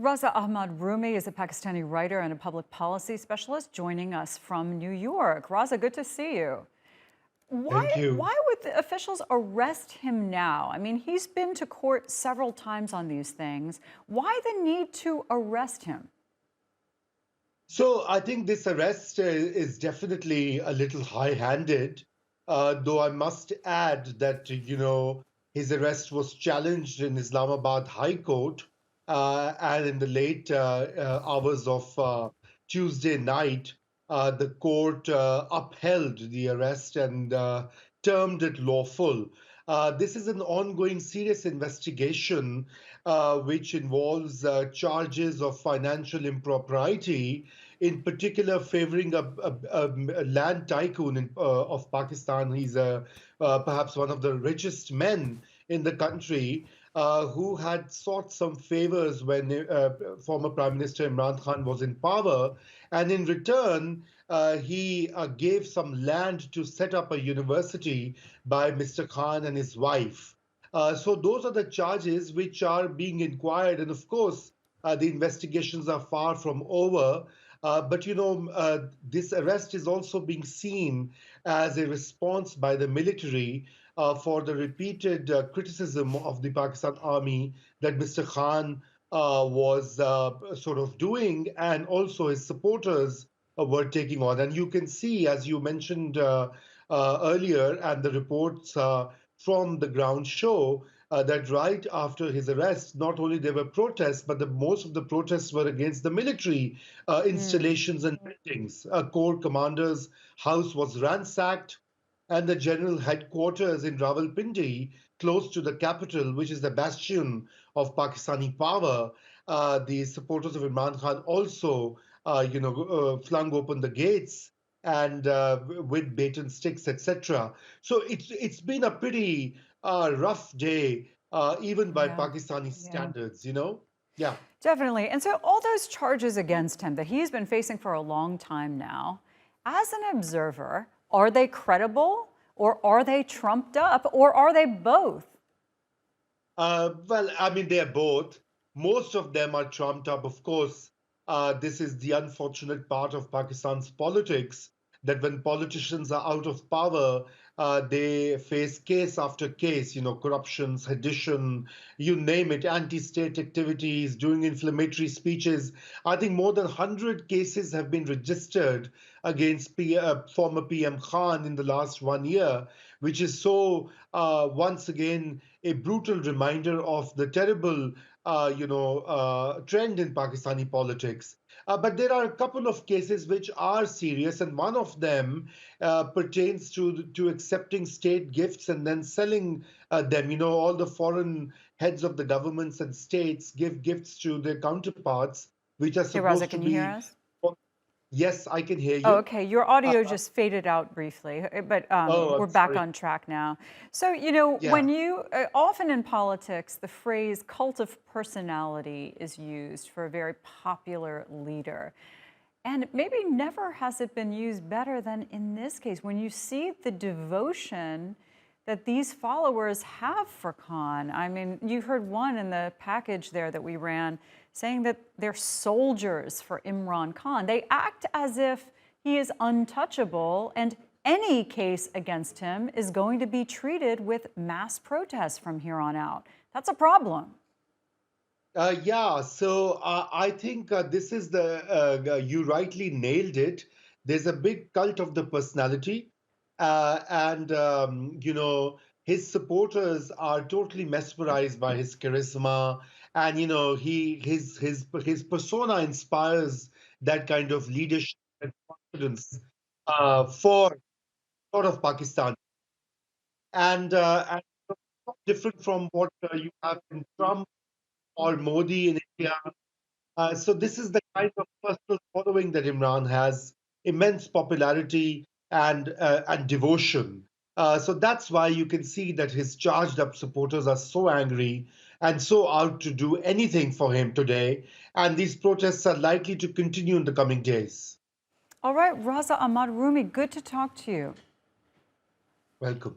Raza Rumi is a Pakistani writer and a public policy specialist joining us from New York. Raza, good to see you. Thank you. Why would the officials arrest him now? I mean, he's been to court several times on these things. Why the need to arrest him? So I think this arrest is definitely a little high-handed, though I must add that, his arrest was challenged in Islamabad High Court and in the late hours of Tuesday night, the court upheld the arrest and termed it lawful. This is an ongoing serious investigation which involves charges of financial impropriety, in particular favoring a land tycoon of Pakistan. He's perhaps one of the richest men in the country who had sought some favors when former Prime Minister Imran Khan was in power. And in return, he gave some land to set up a university by Mr. Khan and his wife. So those are the charges which are being inquired. And of course, the investigations are far from over. But this arrest is also being seen as a response by the military for the repeated criticism of the Pakistan army that Mr. Khan was sort of doing, and also his supporters were taking on. And you can see, as you mentioned earlier, and the reports from the ground show that right after his arrest, not only there were protests, but most of the protests were against the military installations and buildings. A corps commander's house was ransacked, and the general headquarters in Rawalpindi, close to the capital, which is the bastion of Pakistani power. The supporters of Imran Khan also, flung open the gates and with bait and sticks, etc. So it's been a pretty rough day, even by Yeah, Pakistani yeah. standards. Yeah. Definitely. And so all those charges against him that he's been facing for a long time now, as an observer, are they credible or are they trumped up or are they both? Well, I mean, they're both. Most of them are trumped up, of course. This is the unfortunate part of Pakistan's politics that when politicians are out of power, they face case after case, corruption, sedition, you name it, anti-state activities, doing inflammatory speeches. I think more than 100 cases have been registered against former PM Khan in the last 1 year, which is so, once again, a brutal reminder of the terrible, trend in Pakistani politics. But there are a couple of cases which are serious, and one of them pertains to accepting state gifts and then selling them. All the foreign heads of the governments and states give gifts to their counterparts, which are Hey, Raza, supposed to can you hear be. us? Yes, I can hear Oh, you. okay. Your Uh, audio just faded out briefly, but oh, we're I'm back sorry. on track now. So, Yeah. when you often in politics, the phrase cult of personality is used for a very popular leader. And maybe never has it been used better than in this case. When you see the devotion that these followers have for Khan. I mean, you heard one in the package there that we ran saying that they're soldiers for Imran Khan. They act as if he is untouchable, and any case against him is going to be treated with mass protests from here on out. That's a problem. Yeah, so I think this is you rightly nailed it. There's a big cult of the personality, and his supporters are totally mesmerized by his charisma, and his persona inspires that kind of leadership and confidence for sort of Pakistan, and different from what you have in Trump or Modi in India. So this is the kind of personal following that Imran has, immense popularity and devotion. So that's why you can see that his charged up supporters are so angry and so out to do anything for him today. And these protests are likely to continue in the coming days. All right, Raza Rumi, good to talk to you. Welcome.